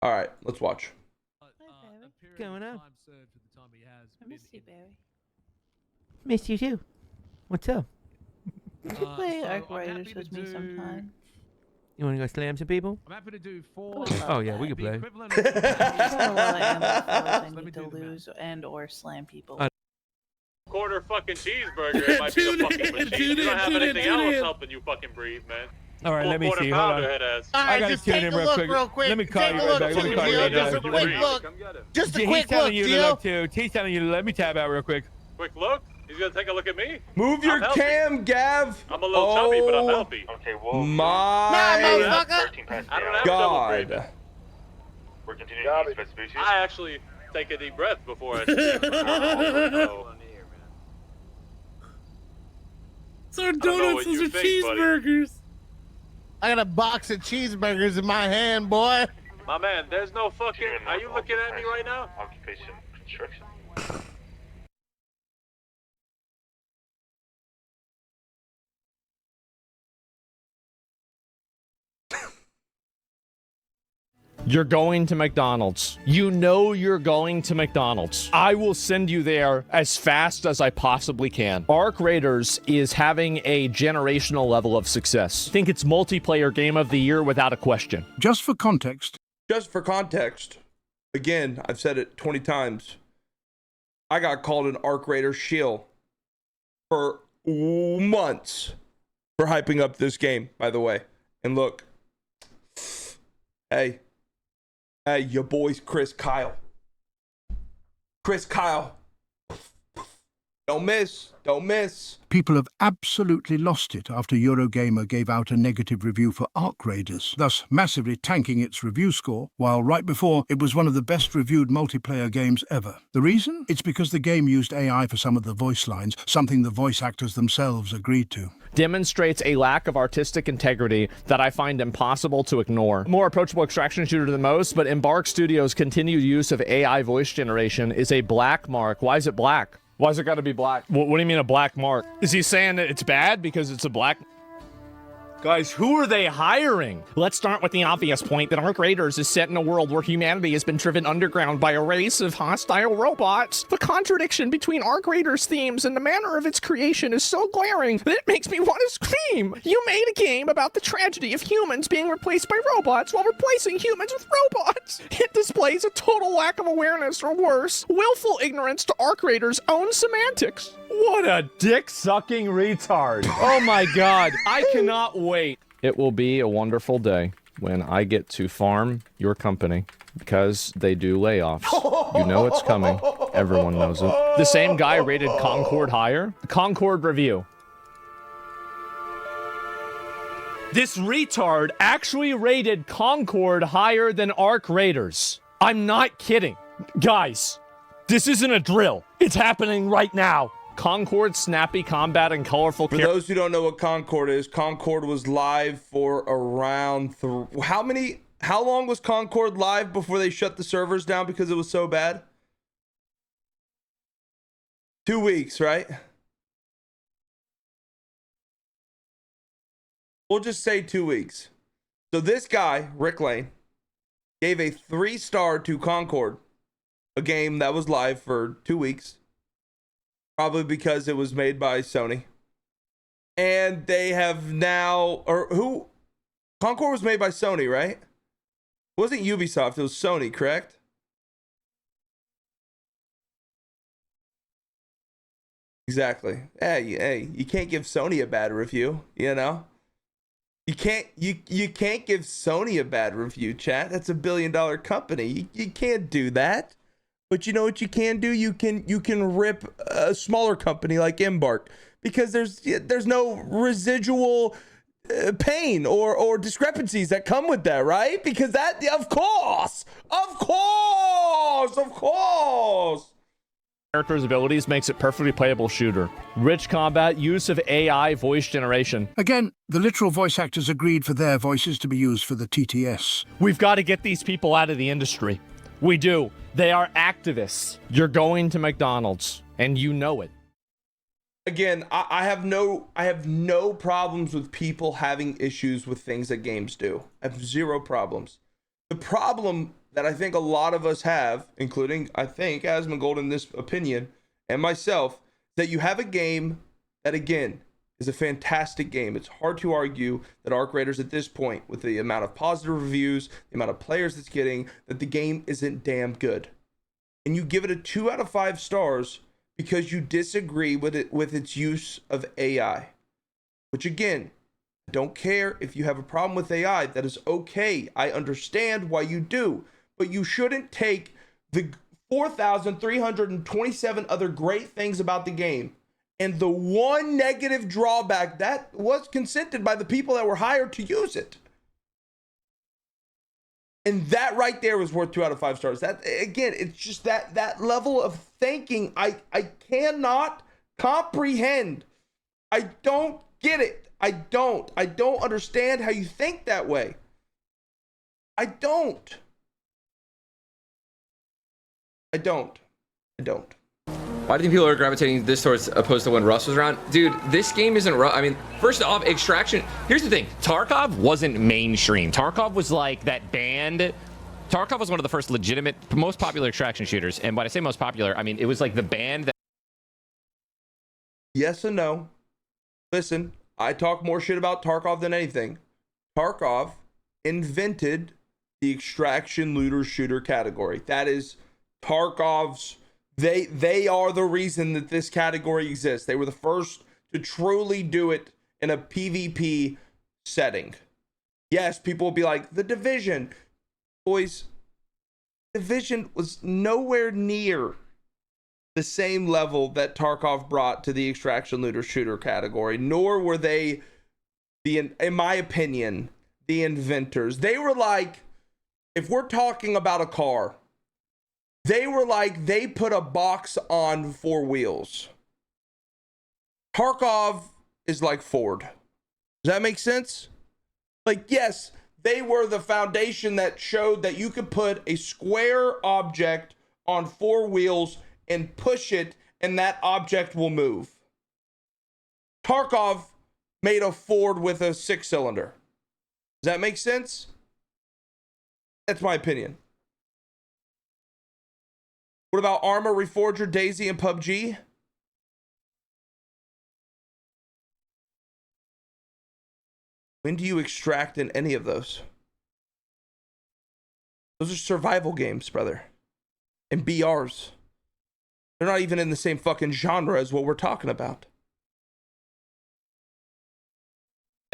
All right, let's watch. What's going on? I miss you, Barry. Miss you too. What's up? Would you play Arc Raiders with me sometime? You want to go slam some people? I'm happy to do I would 4. love Oh yeah, that. we can play. Equivalent I don't know what I am before Let I me need do to the math. lose and or slam people. Quarter fucking cheeseburger, it might be the fucking machine. You don't have anything else helping you fucking breathe, man. All right, let me Quarter see. Hold pounder on. head ass. All I right, gotta just tune take in a real look quick. real quick. Let me call Take you a right look, back. Let me call you Gio. right Just a back. quick look. Just a He's quick telling look, you to Gio. look too. He's telling you to let me tab out real quick. Quick look. He's gonna take a look at me. Move your I'm healthy. cam, Gav. I'm a little chubby, but I'm Oh healthy. Okay, well, my motherfucker. I don't have double breathing. God. we're continuing to use best species. I actually take a deep breath before I speak. So, So I don't know what you think, buddy. I got a box of cheeseburgers in my hand, boy. My man, there's no fucking. Continuing Are you north looking at me right now? Occupation construction. You're going to McDonald's. You know you're going to McDonald's. I will send you there as fast as I possibly can. Arc Raiders is having a generational level of success. I think it's multiplayer game of the year without a question. Just for context, Again, I've said it 20 times. I got called an Arc Raider shill for months for hyping up this game, by the way. And look, hey, your boy's Chris Kyle. Don't miss. people have absolutely lost it after Eurogamer gave out a negative review for Arc Raiders, thus massively tanking its review score, while right before it was one of the best reviewed multiplayer games ever. The reason? It's because the game used AI for some of the voice lines, something the voice actors themselves agreed to. Demonstrates a lack of artistic integrity that I find impossible to ignore. More approachable extraction shooter than most, but Embark Studios' continued use of AI voice generation is a black mark. Why is it black? Why's it got to be black? What do you mean a black mark? Is he saying that it's bad because it's a black... Guys, who are they hiring? Let's start with the obvious point that Arc Raiders is set in a world where humanity has been driven underground by a race of hostile robots. The contradiction between Arc Raiders' themes and the manner of its creation is so glaring that it makes me want to scream. You made a game about the tragedy of humans being replaced by robots while replacing humans with robots. It displays a total lack of awareness, or worse, willful ignorance to Arc Raiders' own semantics. What a dick-sucking retard. Oh my god, I cannot wait. It will be a wonderful day when I get to farm your company, because they do layoffs. You know it's coming. Everyone knows it. The same guy rated Concord higher. Concord review. This retard actually rated Concord higher than Arc Raiders. I'm not kidding. Guys, this isn't a drill. It's happening right now. Concord, snappy combat, and colorful... For those who don't know what Concord is, Concord was live for around... How long was Concord live before they shut the servers down because it was so bad? 2 weeks, right? We'll just say 2 weeks. So this guy, Rick Lane, gave a 3-star to Concord, a game that was live for 2 weeks. Probably because it was made by Sony. And they have now... Concord was made by Sony, right? It wasn't Ubisoft, it was Sony, correct? Exactly. Hey, you can't give Sony a bad review, you know? You can't give Sony a bad review, chat. That's $1 billion company. You can't do that. But you know what you can do? You can rip a smaller company like Embark, because there's no residual pain or discrepancies that come with that, right? Because that, of course. Character's abilities makes it perfectly playable shooter. Rich combat, use of AI voice generation. Again, the literal voice actors agreed for their voices to be used for the TTS. We've got to get these people out of the industry. We do. They are activists. You're going to McDonald's, and you know it. Again, I have no problems with people having issues with things that games do. I have zero problems. The problem that I think a lot of us have, including, I think, Asmongold in this opinion, and myself, that you have a game that, again, is a fantastic game. It's hard to argue that Arc Raiders at this point, with the amount of positive reviews, the amount of players it's getting, that the game isn't damn good. And you give it a 2 out of 5 stars because you disagree with its use of AI. Which, again, I don't care if you have a problem with AI. That is okay. I understand why you do. But you shouldn't take the 4,327 other great things about the game and the one negative drawback that was consented by the people that were hired to use it. And that right there was worth 2 out of 5 stars. That, again, it's just that level of thinking I cannot comprehend. I don't get it. I don't understand how you think that way. I don't. Why do you think people are gravitating this towards opposed to when Russ was around? Dude, this game isn't Russ. I mean, first off, Extraction. Here's the thing. Tarkov wasn't mainstream. Tarkov was like that band. Tarkov was one of the first legitimate, most popular extraction shooters. And when I say most popular, I mean, it was like the band that... Yes and no. Listen, I talk more shit about Tarkov than anything. Tarkov invented the extraction looter shooter category. That is Tarkov's... They are the reason that this category exists. They were the first to truly do it in a PvP setting. Yes, people will be like, The Division. Boys, Division was nowhere near the same level that Tarkov brought to the extraction looter shooter category, nor were they, in my opinion, the inventors. They were like, if we're talking about a car, they were like, they put a box on 4 wheels. Tarkov is like Ford. Does that make sense? Like, yes, they were the foundation that showed that you could put a square object on 4 wheels and push it, and that object will move. Tarkov made a Ford with a 6-cylinder. Does that make sense? That's my opinion. What about Armor, Reforger, Daisy, and PUBG? When do you extract in any of those? Those are survival games, brother. And BRs. They're not even in the same fucking genre as what we're talking about.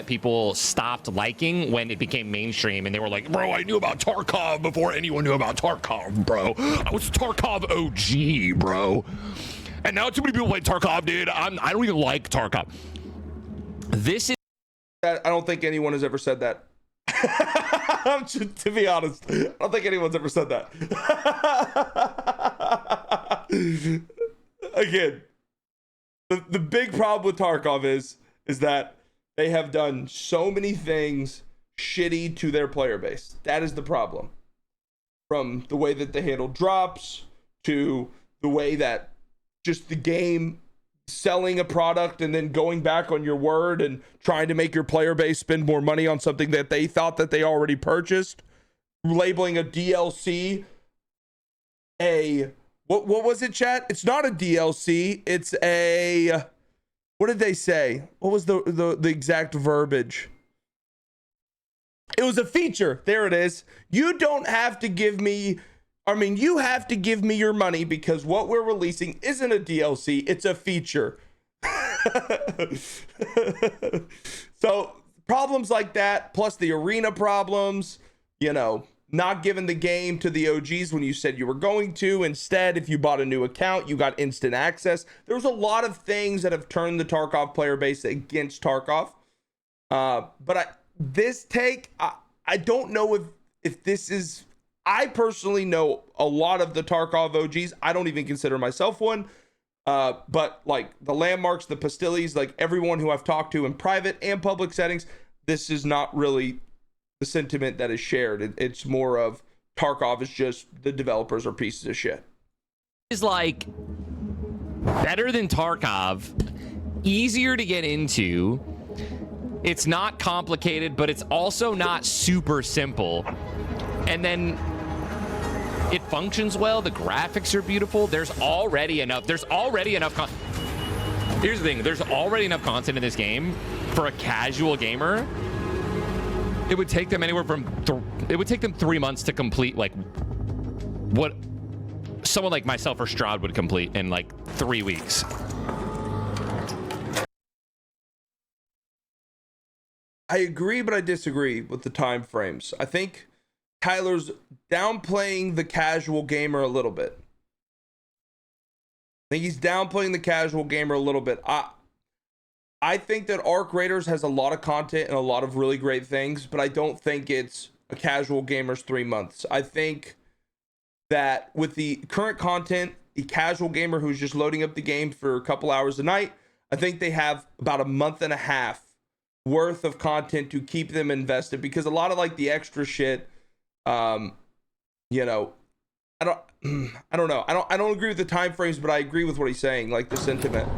people stopped liking when it became mainstream, and they were like, bro, I knew about Tarkov before anyone knew about Tarkov, bro. I was Tarkov OG, bro. And now too many people play Tarkov, dude. I don't even like Tarkov. This is... I don't think anyone has ever said that. To be honest, I don't think anyone's ever said that. Again, the big problem with Tarkov is that they have done so many things shitty to their player base. That is the problem. From the way that they handle drops to the way that just the game selling a product and then going back on your word and trying to make your player base spend more money on something that they thought that they already purchased, labeling a DLC what was it, chat? It's not a DLC, it's a, what did they say? What was the exact verbiage? It was a feature. There it is. You don't have to give me, you have to give me your money because what we're releasing isn't a DLC, it's a feature. So problems like that, plus the arena problems, not giving the game to the OGs when you said you were going to. Instead, if you bought a new account, you got instant access. There was a lot of things that have turned the Tarkov player base against Tarkov. But this take, I don't know if this is... I personally know a lot of the Tarkov OGs. I don't even consider myself one. But like the Landmarks, the Pastilles, like everyone who I've talked to in private and public settings, this is not really the sentiment that is shared. It's more of Tarkov is just the developers are pieces of shit. Is like better than Tarkov, easier to get into. It's not complicated, but it's also not super simple. And then It functions well. The graphics are beautiful. There's already enough. Here's the thing. There's already enough content in this game for a casual gamer. It would take them anywhere from it would take them 3 months to complete like what someone like myself or Shroud would complete in like 3 weeks. I agree, but I disagree with the time frames. I think Tyler's downplaying the casual gamer a little bit. I think he's downplaying the casual gamer a little bit. I think that Arc Raiders has a lot of content and a lot of really great things, but I don't think it's a casual gamer's 3 months. I think that with the current content, the casual gamer who's just loading up the game for a couple hours a night, I think they have about a month and a half worth of content to keep them invested, because a lot of like the extra shit, you know, I don't know. I don't agree with the time frames, but I agree with what he's saying, like the sentiment.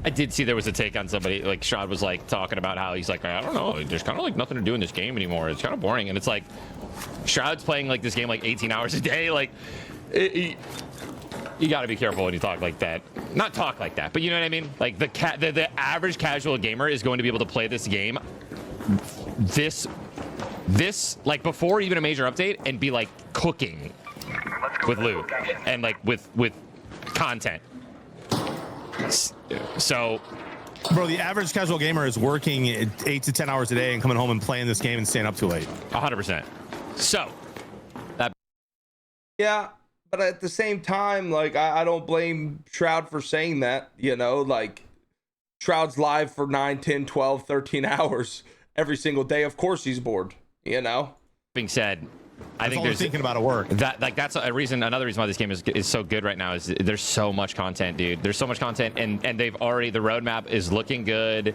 I did see there was a take on somebody, like Shroud was like talking about how he's like, I don't know, there's kind of like nothing to do in this game anymore. It's kind of boring. And it's like, Shroud's playing like this game like 18 hours a day. Like, you got to be careful when you talk like that. Not talk like that, but you know what I mean? Like the average casual gamer is going to be able to play this game this like before even a major update and be like cooking with loot and like with content. So, bro, the average casual gamer is working 8 to 10 hours a day and coming home and playing this game and staying up too late. 100%. So, yeah, but at the same time, like I don't blame Shroud for saying that, you know, like Shroud's live for 9, 10, 12, 13 hours every single day. Of course he's bored, you know. Being said, I think there's thinking about it work. That's another reason why this game is so good right now is there's so much content, dude. There's so much content, and they've already, the roadmap is looking good.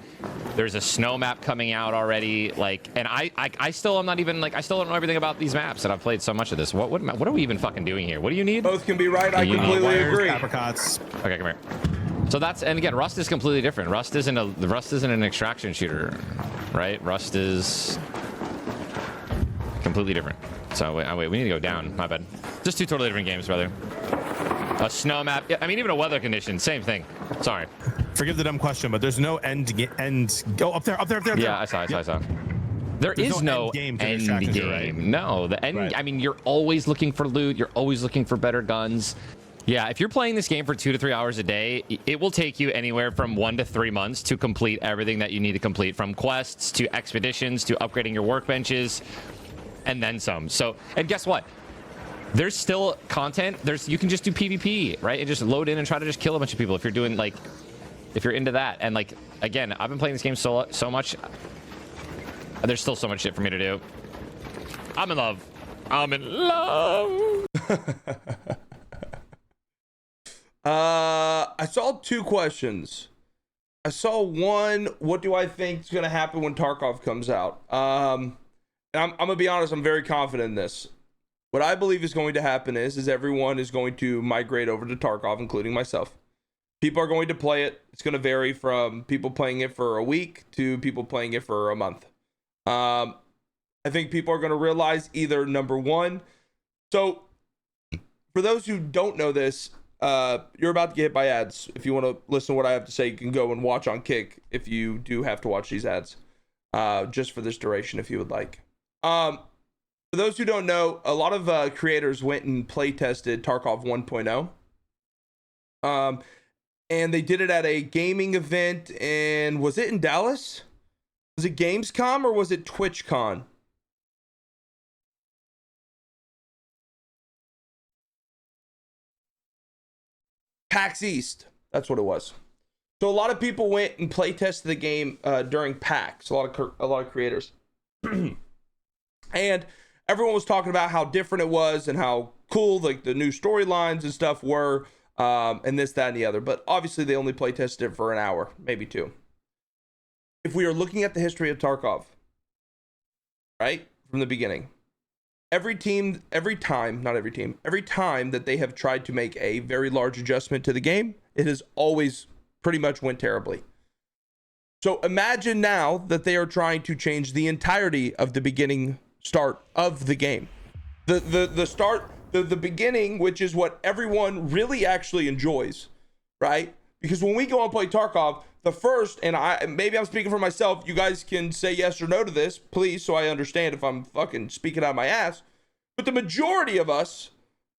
There's a snow map coming out already, like, and I still am not even like, I still don't know everything about these maps, and I've played so much of this. What are we even fucking doing here? What do you need? Both can be right. I completely agree. Apricots. Okay, come here. So that's, and again, Rust is completely different. Rust isn't an extraction shooter, right? Rust is completely different. So wait, we need to go down. My bad. Just two totally different games, brother. A snow map. Yeah, I mean, even a weather condition, same thing. Sorry. Forgive the dumb question, but there's no end. Go up there. Yeah, I saw. There's is no end game. Right? No, the end. Right. I mean, you're always looking for loot. You're always looking for better guns. Yeah, if you're playing this game for 2 to 3 hours a day, it will take you anywhere from 1 to 3 months to complete everything that you need to complete, from quests to expeditions to upgrading your workbenches. And then some. So, and guess what? There's still content. You can just do PvP, right? And just load in and try to just kill a bunch of people if you're doing like, if you're into that. And like, again, I've been playing this game so much. There's still so much shit for me to do. I'm in love. I saw 2 questions. I saw one, what do I think is going to happen when Tarkov comes out? I'm gonna be honest, I'm very confident in this. What I believe is going to happen is everyone is going to migrate over to Tarkov, including myself. People are going to play it. It's going to vary from people playing it for a week to people playing it for a month. I think people are going to realize either number one. So for those who don't know this, you're about to get hit by ads. If you want to listen to what I have to say, you can go and watch on Kick if you do have to watch these ads, just for this duration if you would like. For those who don't know, a lot of creators went and play tested Tarkov 1.0. And they did it at a gaming event, and was it in Dallas? Was it Gamescom or was it TwitchCon? PAX East. That's what it was. So a lot of people went and play tested the game during PAX. A lot of creators. And everyone was talking about how different it was and how cool like the new storylines and stuff were, and this, that, and the other. But obviously they only play tested it for an hour, maybe 2. If we are looking at the history of Tarkov, right, from the beginning, every time that they have tried to make a very large adjustment to the game, it has always pretty much went terribly. So imagine now that they are trying to change the entirety of the beginning start of the game. The start, the beginning, which is what everyone really actually enjoys, right? Because when we go and play Tarkov, the first, and maybe I'm speaking for myself, you guys can say yes or no to this, please, so I understand if I'm fucking speaking out of my ass. But the majority of us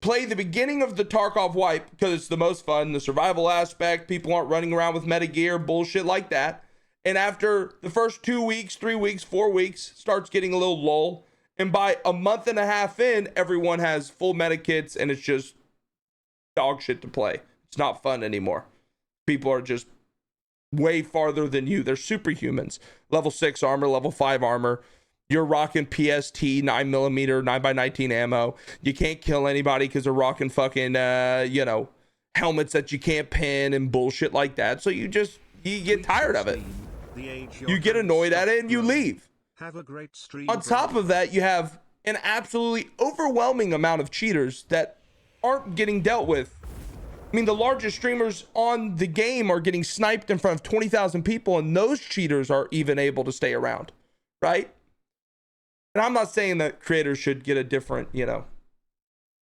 play the beginning of the Tarkov wipe because it's the most fun, the survival aspect, people aren't running around with meta gear, bullshit like that. And after the first 2 weeks, 3 weeks, 4 weeks, starts getting a little lull. And by a month and a half in, everyone has full meta kits and it's just dog shit to play. It's not fun anymore. People are just way farther than you. They're superhumans. Level 6 armor, level 5 armor. You're rocking PST 9mm 9x19 ammo. You can't kill anybody because they're rocking fucking helmets that you can't pin and bullshit like that. So you get tired of it. You get annoyed at it and you leave. Have a great stream. On top of that, you have an absolutely overwhelming amount of cheaters that aren't getting dealt with. I mean, the largest streamers on the game are getting sniped in front of 20,000 people, and those cheaters are even able to stay around, right? And I'm not saying that creators should get a different,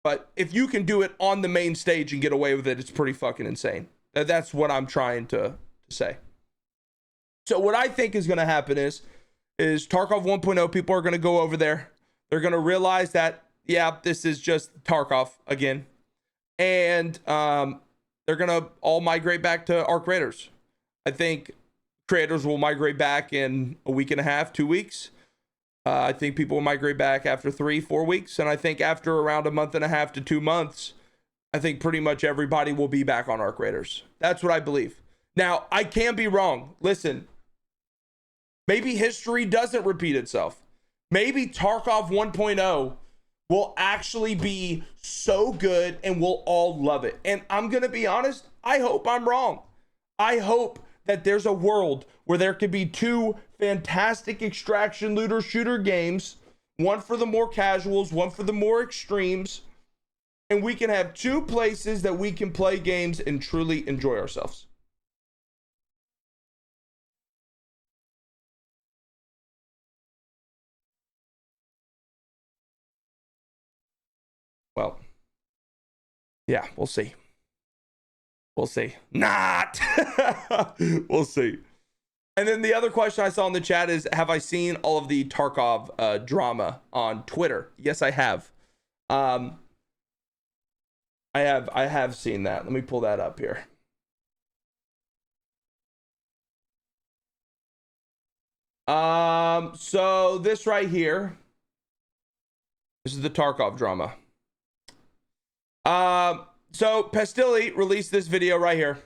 but if you can do it on the main stage and get away with it, it's pretty fucking insane. That's what I'm trying to say. So what I think is going to happen is Tarkov 1.0, people are going to go over there. They're going to realize that, yeah, this is just Tarkov again. And they're going to all migrate back to Arc Raiders. I think creators will migrate back in a week and a half, 2 weeks. I think people will migrate back after 3-4 weeks. And I think after around a month and a half to 2 months, I think pretty much everybody will be back on Arc Raiders. That's what I believe. Now, I can be wrong. Listen, maybe history doesn't repeat itself. Maybe Tarkov 1.0 will actually be so good and we'll all love it. And I'm going to be honest, I hope I'm wrong. I hope that there's a world where there could be 2 fantastic extraction looter shooter games, one for the more casuals, one for the more extremes, and we can have 2 places that we can play games and truly enjoy ourselves. Well, yeah, we'll see. We'll see. Not. We'll see. And then the other question I saw in the chat is, have I seen all of the Tarkov drama on Twitter? Yes, I have. I have seen that. Let me pull that up here. So this right here, this is the Tarkov drama. So Pastilli released this video right here.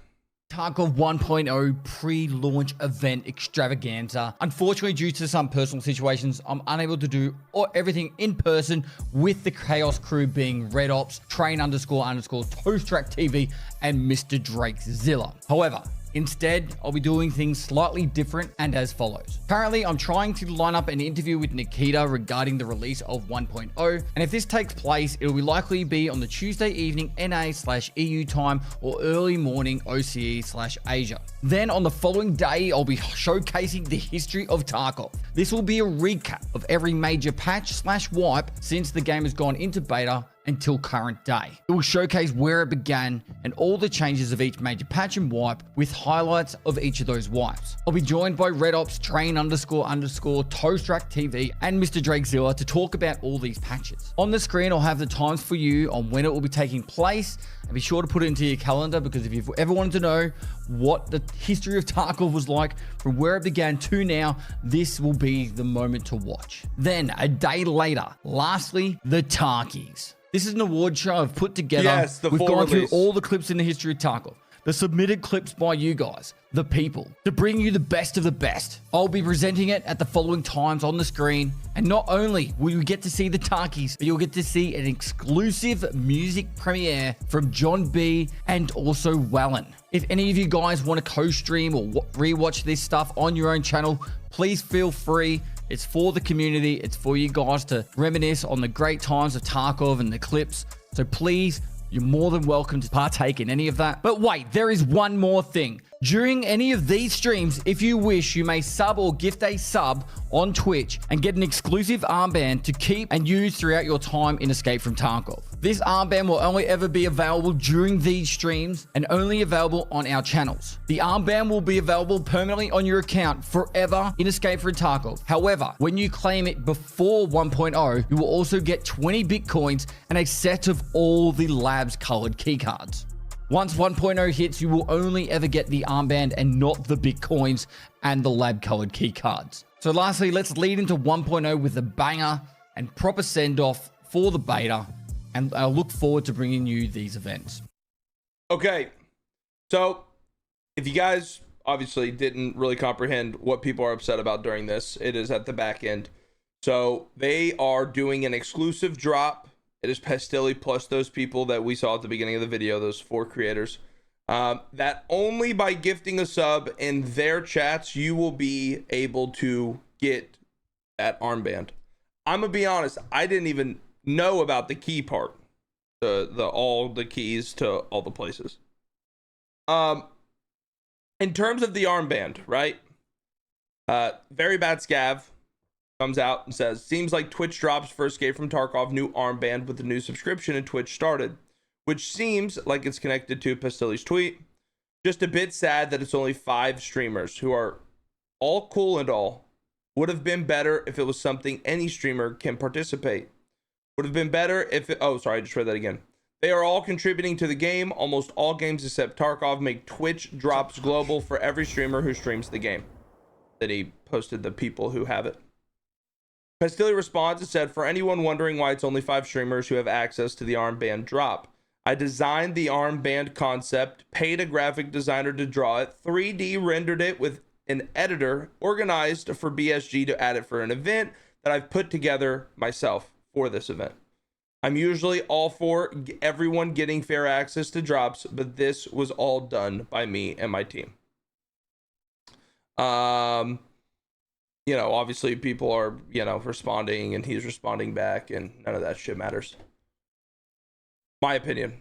Tarkov 1.0 pre-launch event extravaganza. Unfortunately, due to some personal situations, I'm unable to do everything in person with the Chaos crew being Red Ops, Train __ Toast Track TV, and Mr. Drake's Zilla. However, instead, I'll be doing things slightly different and as follows. Currently, I'm trying to line up an interview with Nikita regarding the release of 1.0, and if this takes place, it will likely be on the Tuesday evening NA/EU time or early morning OCE/Asia. Then on the following day, I'll be showcasing the history of Tarkov. This will be a recap of every major patch/wipe since the game has gone into beta until current day. It will showcase where it began and all the changes of each major patch and wipe with highlights of each of those wipes. I'll be joined by Red Ops, Train __ Toast Track TV, and Mr. Drake Zilla to talk about all these patches. On the screen, I'll have the times for you on when it will be taking place, and be sure to put it into your calendar, because if you've ever wanted to know what the history of Tarkov was like from where it began to now, this will be the moment to watch. Then, a day later, lastly, the Tarkies. This is an award show I've put together. Yes, We've gone through all the clips in the history of Tarkov, the submitted clips by you guys, the people, to bring you the best of the best. I'll be presenting it at the following times on the screen, and not only will you get to see the Tarkies, but you'll get to see an exclusive music premiere from John B and also Wallen. If any of you guys want to co-stream or rewatch this stuff on your own channel, please feel free. It's for the community. It's for you guys to reminisce on the great times of Tarkov and the clips. So please, you're more than welcome to partake in any of that. But wait, there is one more thing. During any of these streams, if you wish, you may sub or gift a sub on Twitch and get an exclusive armband to keep and use throughout your time in Escape from Tarkov. This armband will only ever be available during these streams and only available on our channels. The armband will be available permanently on your account forever in Escape from Tarkov. However, when you claim it before 1.0, you will also get 20 Bitcoins and a set of all the labs colored keycards. Once 1.0 hits, you will only ever get the armband and not the Bitcoins and the lab colored keycards. So lastly, let's lead into 1.0 with a banger and proper send off for the beta. And I look forward to bringing you these events. Okay, so if you guys obviously didn't really comprehend what people are upset about during this, it is at the back end. So they are doing an exclusive drop. It is Pestilli plus those people that we saw at the beginning of the video, those 4 creators. That only by gifting a sub in their chats, you will be able to get that armband. I'm gonna be honest, I didn't even know about the key part, all the keys to all the places. In terms of the armband, right? Very Bad Scav comes out and says, seems like Twitch drops for Escape from Tarkov new armband with the new subscription and Twitch started, which seems like it's connected to Pestilli's tweet. Just a bit sad that it's only 5 streamers who are all cool and all. Would have been better if it was something any streamer can participate. Would have been better if it, oh, sorry, I just read that again. They are all contributing to the game. Almost all games except Tarkov make Twitch drops global for every streamer who streams the game. That he posted the people who have it. Pestilli responds and said, for anyone wondering why it's only 5 streamers who have access to the armband drop, I designed the armband concept, paid a graphic designer to draw it, 3D rendered it with an editor, organized for BSG to add it for an event that I've put together myself for this event. I'm usually all for everyone getting fair access to drops, but this was all done by me and my team. You know, obviously people are, you know, responding and he's responding back and none of that shit matters. My opinion.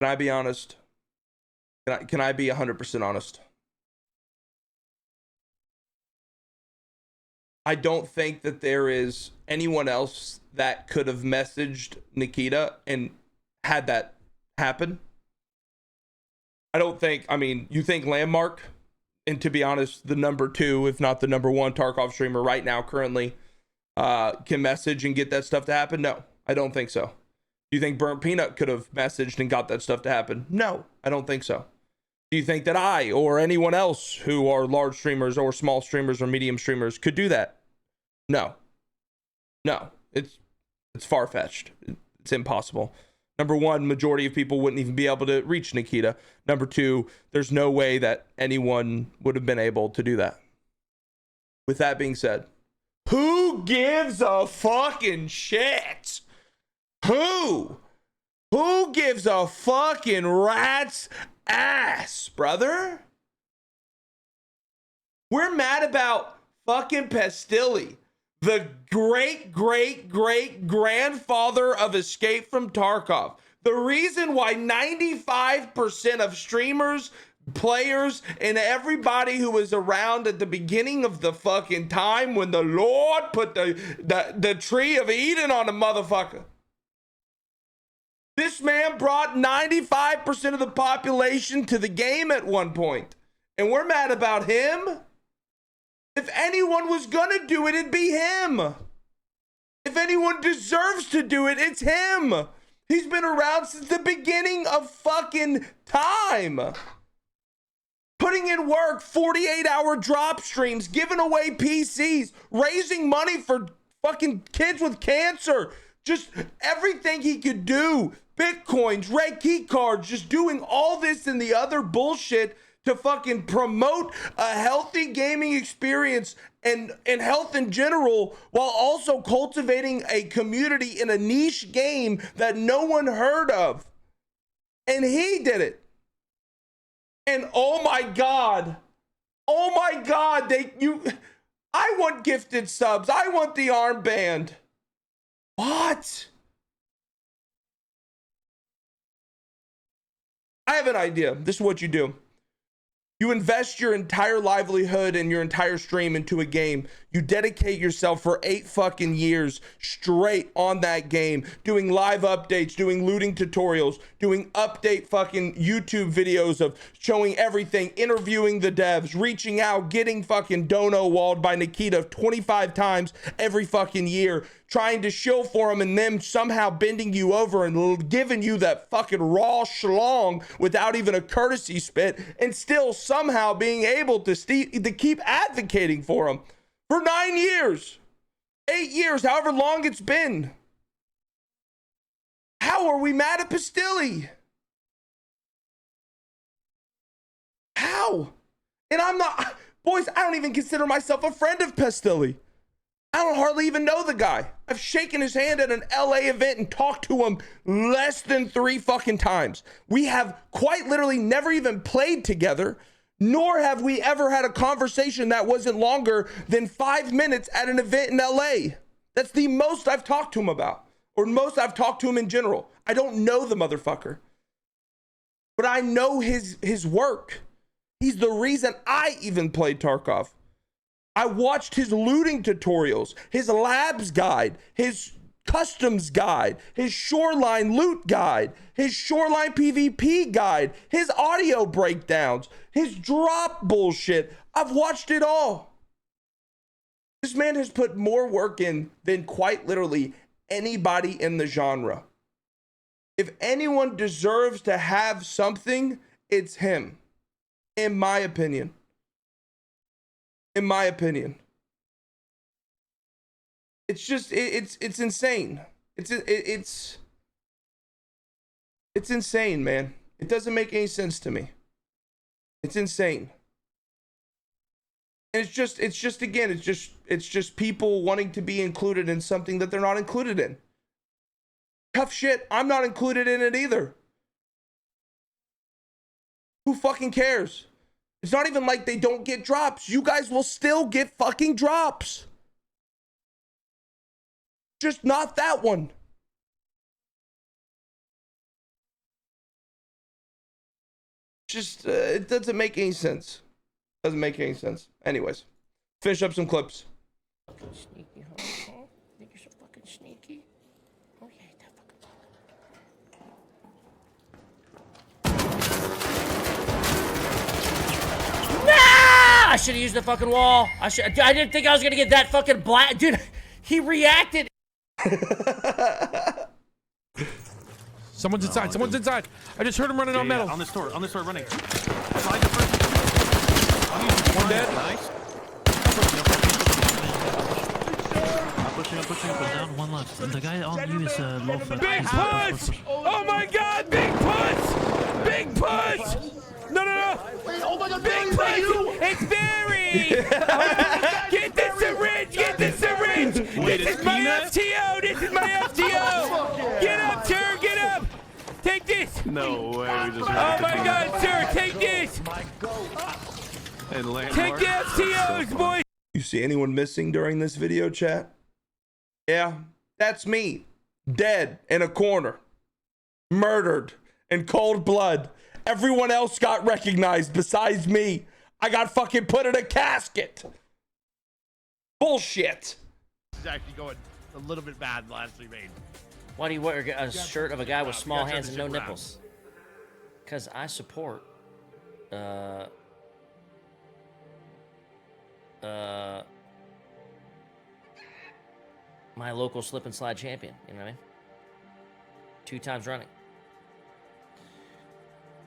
Can I be honest? Can I be 100% honest? I don't think that there is anyone else that could have messaged Nikita and had that happen. I don't think, I mean, you think Landmark, and to be honest, the number 2, if not the number 1 Tarkov streamer right now currently, can message and get that stuff to happen? No, I don't think so. Do you think Burnt Peanut could have messaged and got that stuff to happen? No, I don't think so. Do you think that I or anyone else who are large streamers or small streamers or medium streamers could do that? No. No, it's far-fetched. It's impossible. Number 1, majority of people wouldn't even be able to reach Nikita. Number 2, there's no way that anyone would have been able to do that. With that being said, who gives a fucking shit? Who gives a fucking rat's ass, brother? We're mad about fucking Pestilli, the great-great-great-grandfather of Escape from Tarkov. The reason why 95% of streamers, players, and everybody who was around at the beginning of the fucking time when the Lord put the tree of Eden on a motherfucker. This man brought 95% of the population to the game at one point. And we're mad about him. If anyone was gonna do it, it'd be him. If anyone deserves to do it, it's him. He's been around since the beginning of fucking time. Putting in work, 48-hour drop streams, giving away PCs, raising money for fucking kids with cancer. Just everything he could do. Bitcoins, red key cards, just doing all this and the other bullshit to fucking promote a healthy gaming experience and health in general, while also cultivating a community in a niche game that no one heard of. And he did it. And oh my God, I want gifted subs. I want the armband. What? I have an idea. This is what you do. You invest your entire livelihood and your entire stream into a game. You dedicate yourself for 8 fucking years straight on that game, doing live updates, doing looting tutorials, doing update fucking YouTube videos of showing everything, interviewing the devs, reaching out, getting fucking dono walled by Nikita 25 times every fucking year, trying to shill for them and them somehow bending you over and giving you that fucking raw schlong without even a courtesy spit, and still somehow being able to keep advocating for them for 9 years, 8 years, however long it's been. How are we mad at Pastilli? How? And I'm not, boys, I don't even consider myself a friend of Pastilli. I don't hardly even know the guy. I've shaken his hand at an LA event and talked to him less than 3 fucking times. We have quite literally never even played together, nor have we ever had a conversation that wasn't longer than 5 minutes at an event in LA. That's the most I've talked to him about, or most I've talked to him in general. I don't know the motherfucker, but I know his work. He's the reason I even played Tarkov. I watched his looting tutorials, his labs guide, his customs guide, his shoreline loot guide, his shoreline PvP guide, his audio breakdowns, his drop bullshit. I've watched it all. This man has put more work in than quite literally anybody in the genre. If anyone deserves to have something, it's him, in my opinion. In my opinion, it's just it's insane. It's insane, man. It doesn't make any sense to me. It's insane. And it's just people wanting to be included in something that they're not included in. Tough shit. I'm not included in it either. Who fucking cares? It's not even like they don't get drops. You guys will still get fucking drops. Just not that one. Just, it doesn't make any sense. Doesn't make any sense. Anyways, finish up some clips. Sneaky, huh? Think you're so fucking sneaky? Oh, yeah, that fucking... Nah! I should have used the fucking wall. I didn't think I was gonna get that fucking black. Dude, he reacted. Someone's inside. Someone's inside. I just heard him running on metal. On this door running. Slide the first. One dead. Nice. I'm pushing up, down, one left. The guy on you is low fat. Big push! Oh my god, big push! Big push! No. Oh my god, Big push! It's Barry! Get the syringe! Get the syringe! This is my FTO! This is my FTO! Get up, sir! Get up! Take this! No way. Oh my god, sir! Take this! Take the FTOs, boys! You see anyone missing during this video, chat? Yeah, that's me. Dead in a corner. Murdered in cold blood. Everyone else got recognized besides me. I got fucking put in a casket. Bullshit. This is actually going a little bit bad the last 3 mains. Why do you wear a shirt of a guy with small hands and no nipples? Because I support, my local slip and slide champion, you know what I mean? 2 times running.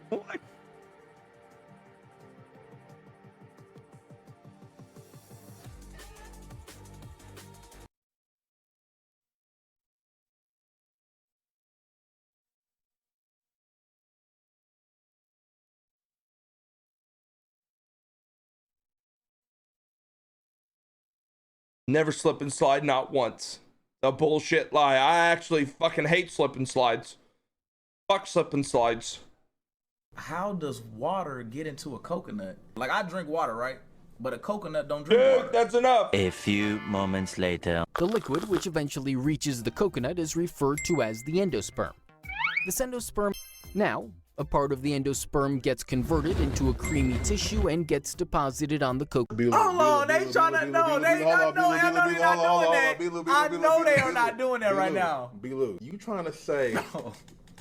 What? Never slip and slide, not once. The bullshit lie. I actually fucking hate slip and slides. Fuck slip and slides. How does water get into a coconut? Like, I drink water, right? But a coconut don't drink water. That's enough. A few moments later. The liquid which eventually reaches the coconut is referred to as the endosperm. This endosperm... Now, A part of the endosperm gets converted into a creamy tissue and gets deposited on the coconut. Hold on, they trying to know. They not doing. I know they not doing that. I know they are not doing that right now. B-Lou, you trying to say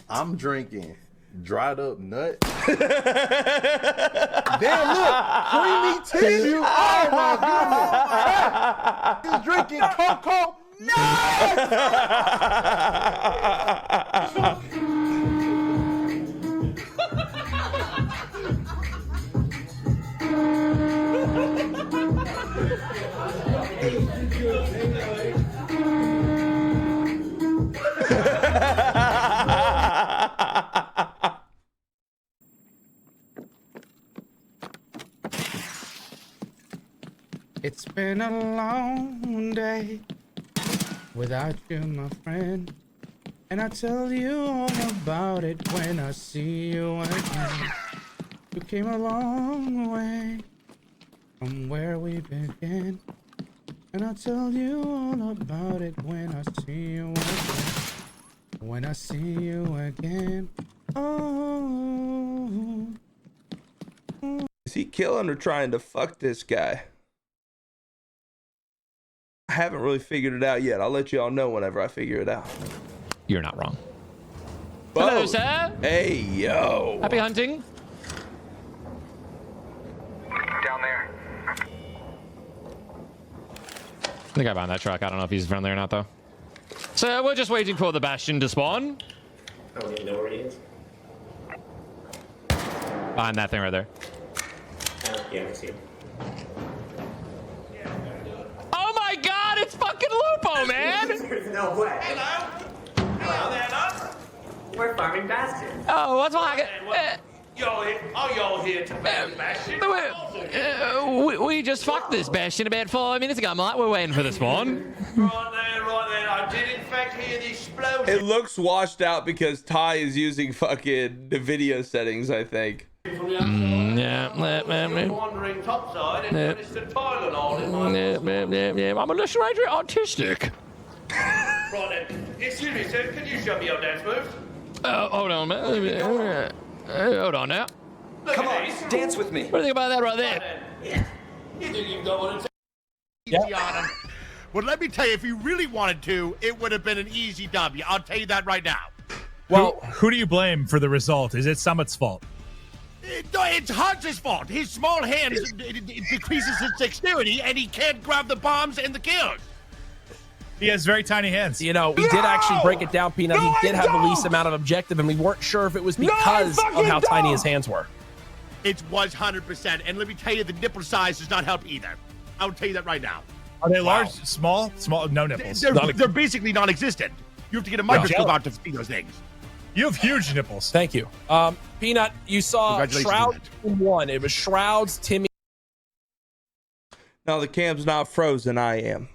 I'm drinking dried up nut? Damn, look, creamy tissue. Oh my goodness. He's drinking cocoa. No! It's been a long day without you, my friend, and I'll tell you all about it when I see you again. You came a long way from where we began, and I'll tell you all about it when I see you again. When I see you again. Oh. Is he killing or trying to fuck this guy? I haven't really figured it out yet. I'll let you all know whenever I figure it out. You're not wrong. Hello, sir. Hey, yo. Happy hunting. Down there. The guy behind that truck. I don't know if he's friendly or not, though. So we're just waiting for the Bastion to spawn. I don't even know where he is. Behind that thing right there. Yeah, I see him. Oh my God! It's fucking Lupo, man. There's no way. Hello. Hello there, love. We're farming Bastion. Oh, what's wrong? Y'all here to ban Bastion? We just fucked this Bastion about 5 minutes ago, mate. We're waiting for the spawn. Right there. I did in fact hear the explosion. It looks washed out because Ty is using fucking the video settings, I think. Wandering topside and finished the Tylenol in my Yeah. I'm a little autistic. Right then. Excuse me, sir. Can you show me your dance moves? Hold on, man. Hold on now. Come on, dance with me. What do you think about that right there? Yeah. You think you've got one? Yep. Well, let me tell you, if you really wanted to, it would have been an easy W. I'll tell you that right now. Well, who do you blame for the result? Is it Summit's fault? It's Hutch's fault. His small hands it decreases his dexterity, and he can't grab the bombs and the kills. He has very tiny hands. You know, we did actually break it down, Peanut. He did have the least amount of objective, and we weren't sure if it was because of how tiny his hands were. It was 100%, and let me tell you, the nipple size does not help either. I'll tell you that right now. Are they large, small, no nipples? They're basically non-existent. You have to get a microscope out to see those things. You have huge nipples. Thank you. Peanut, you saw Shroud in one. It was Shroud's, Timmy. No, the cam's not frozen. I am.